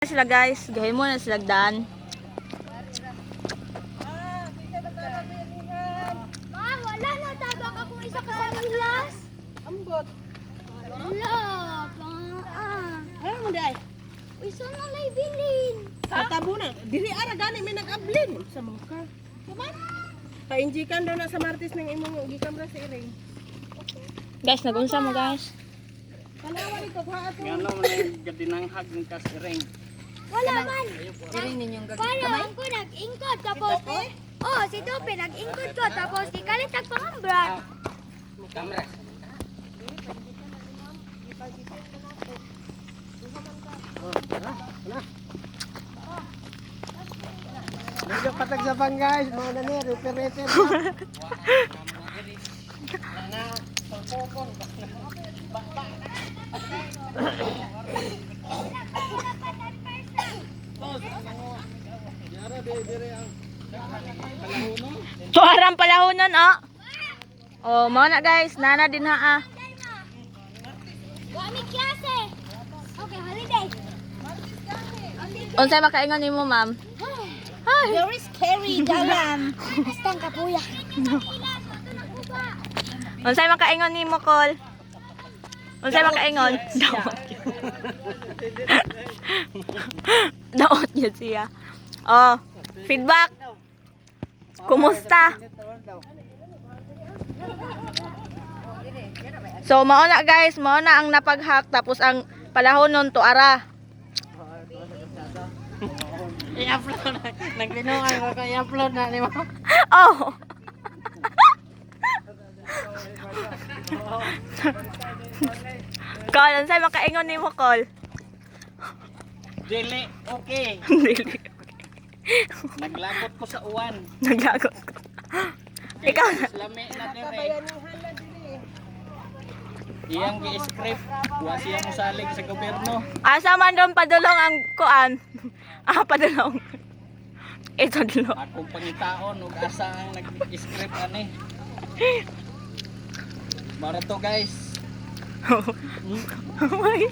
Sila guys, gahin mo na sila dan. Wala na tabak akong isa ka sa glass. Ambot. Wala pa. Ano mo day? Isa na lay bilin. Katabo na. Dili ara gani may nag-ablin sa mangka. Kaman? Painjikan daw na sa Martes ng imong gikamera sa iring. Guys, nagunsa mo guys. Kalawa ito ha ato. Ngano man yung gadinanghag ng kasiring. Wala man. Diri ninyong Para ako nag-ingkod tapos si Tope nag-ingkod ko tapos ikalit nagpangambra. Kamera. Medyo patag sa bang guys, mga nani, refer-refer. So aram palahonon oh. Oh, mo na guys, nana din ha ah. Gamit klase. Okay, holiday. Unsay makaingon nimo, ma'am? Very scary dalan. Basta ang kapuya. Unsay makaingon nimo, Col? Unsay makaingon? Daot. Daot yun siya. Oh, feedback. Kumusta? So, mauna guys, mauna ang napag-hack tapos ang palahonon to ara. I-upload na. Naglinungan ko ko i-upload na ni mo. Oh. Col, unsay makaingon nimo, Col? Dili, okay. Dili. Naglagot ko sa uwan. Naglagot ko. Ikaw na. Lami na dire. Bayanihan na dili. Iyang gi-script. Wa siya mosalig sa gobyerno. Asa man doon padulong ang kuan? Padulong. Ito dulong. Akong pangitaon ug asa ang nag-script ani. Mara to guys. Oh my.